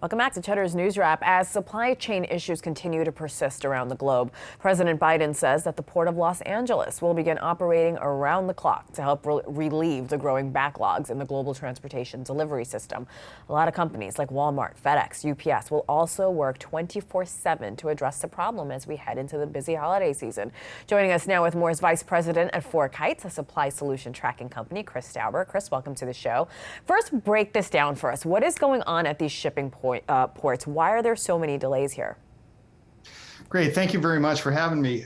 Welcome back to Cheddar's News Wrap. As supply chain issues continue to persist around the globe, President Biden says that the Port of Los Angeles will begin operating around the clock to help relieve the growing backlogs in the global transportation delivery system. A lot of companies like Walmart, FedEx, UPS will also work 24/7 to address the problem as we head into the busy holiday season. Joining us now with more is Vice President at FourKites, a supply solution tracking company, Chris Stauber. Chris, welcome to the show. First, break this down for us. What is going on at these shipping ports? Why are there so many delays here? Great. Thank you very much for having me.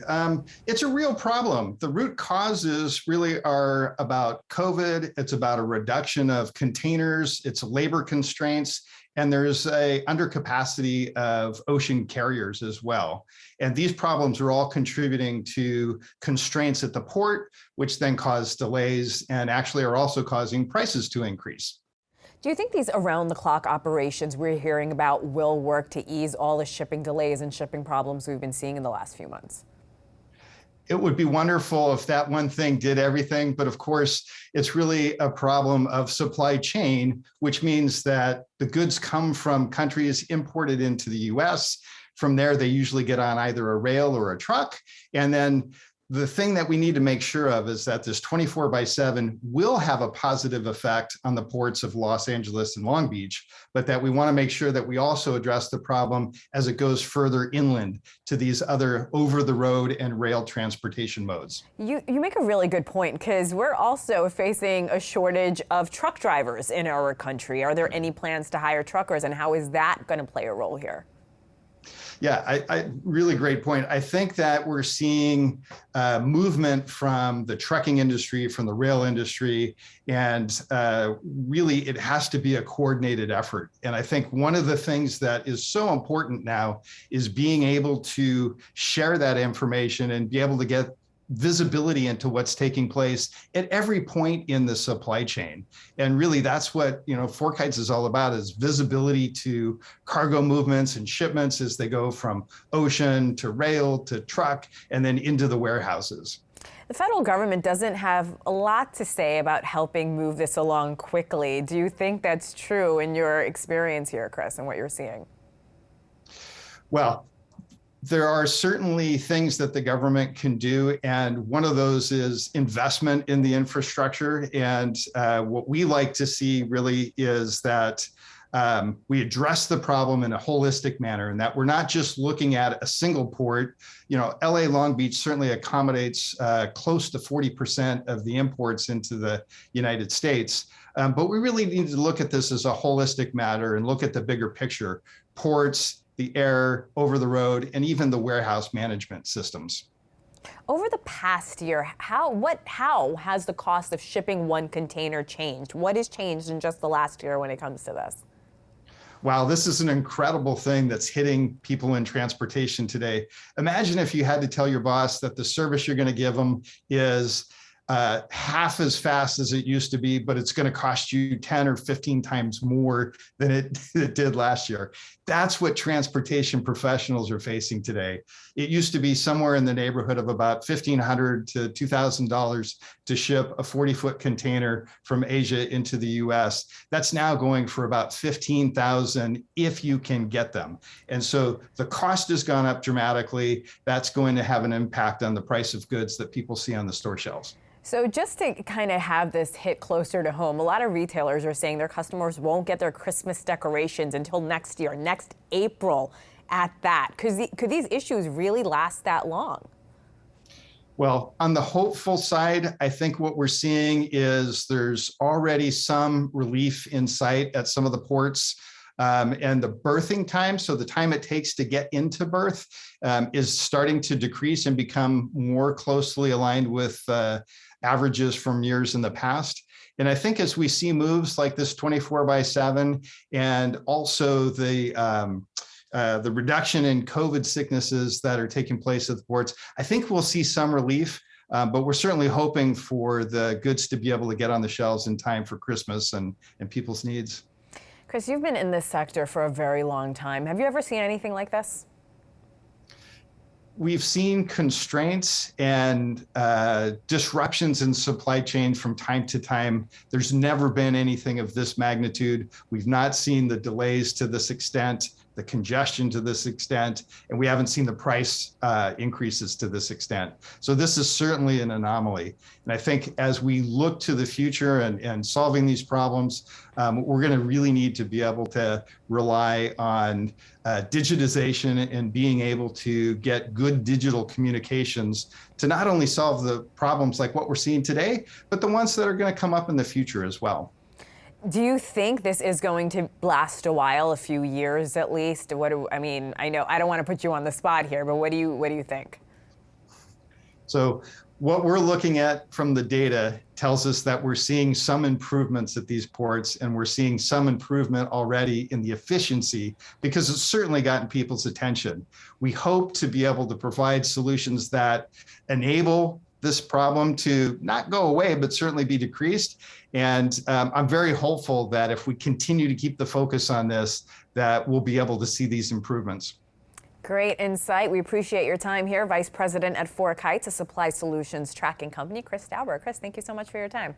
It's a real problem. The root causes really are about COVID. It's about a reduction of containers. It's labor constraints. And there's a undercapacity of ocean carriers as well. And these problems are all contributing to constraints at the port, which then cause delays and actually are also causing prices to increase. Do you think these around-the-clock operations we're hearing about will work to ease all the shipping delays and shipping problems we've been seeing in the last few months? It would be wonderful if that one thing did everything, but of course, it's really a problem of supply chain, which means that the goods come from countries imported into the US. From there, they usually get on either a rail or a truck, and then the thing that we need to make sure of is that this 24/7 will have a positive effect on the ports of Los Angeles and Long Beach, but that we want to make sure that we also address the problem as it goes further inland to these other over-the-road and rail transportation modes. You make a really good point, because we're also facing a shortage of truck drivers in our country. Are there any plans to hire truckers, and how is that going to play a role here? Yeah, I really great point. I think that we're seeing movement from the trucking industry, from the rail industry, and really it has to be a coordinated effort. And I think one of the things that is so important now is being able to share that information and be able to get visibility into what's taking place at every point in the supply chain. And really that's what, FourKites is all about, is visibility to cargo movements and shipments as they go from ocean to rail to truck and then into the warehouses. The federal government doesn't have a lot to say about helping move this along quickly. Do you think that's true in your experience here, Chris, and what you're seeing? Well, there are certainly things that the government can do, and one of those is investment in the infrastructure. And what we like to see really is that we address the problem in a holistic manner, and that we're not just looking at a single port. LA Long Beach certainly accommodates close to 40% of the imports into the United States. But we really need to look at this as a holistic matter and look at the bigger picture: ports, the air, over the road, and even the warehouse management systems. Over the past year, how has the cost of shipping one container changed? What has changed in just the last year when it comes to this? Wow, this is an incredible thing that's hitting people in transportation today. Imagine if you had to tell your boss that the service you're going to give them is half as fast as it used to be, but it's going to cost you 10 or 15 times more than it did last year. That's what transportation professionals are facing today. It used to be somewhere in the neighborhood of about $1,500 to $2,000 to ship a 40-foot container from Asia into the US. That's now going for about $15,000 if you can get them. And so the cost has gone up dramatically. That's going to have an impact on the price of goods that people see on the store shelves. So just to kind of have this hit closer to home, a lot of retailers are saying their customers won't get their Christmas decorations until next year, next April at that. Could these issues really last that long? Well, on the hopeful side, I think what we're seeing is there's already some relief in sight at some of the ports. And the birthing time, so the time it takes to get into berth, is starting to decrease and become more closely aligned with averages from years in the past. And I think as we see moves like this 24/7 and also the reduction in COVID sicknesses that are taking place at the ports, I think we'll see some relief. But we're certainly hoping for the goods to be able to get on the shelves in time for Christmas and people's needs. Chris, you've been in this sector for a very long time. Have you ever seen anything like this? we've seen constraints and disruptions in supply chain from time to time. There's never been anything of this magnitude. We've not seen the delays to this extent, the congestion to this extent, and we haven't seen the price increases to this extent. So this is certainly an anomaly. And I think as we look to the future and solving these problems, we're going to really need to be able to rely on digitization and being able to get good digital communications to not only solve the problems like what we're seeing today, but the ones that are going to come up in the future as well. Do you think this is going to last a while, a few years at least? I mean, I know I don't want to put you on the spot here, but what do you think? So what we're looking at from the data tells us that we're seeing some improvements at these ports, and we're seeing some improvement already in the efficiency because it's certainly gotten people's attention. We hope to be able to provide solutions that enable this problem to not go away, but certainly be decreased. And I'm very hopeful that if we continue to keep the focus on this, that we'll be able to see these improvements. Great insight. We appreciate your time here. Vice President at FourKites, a supply solutions tracking company, Chris Stauber. Chris, thank you so much for your time.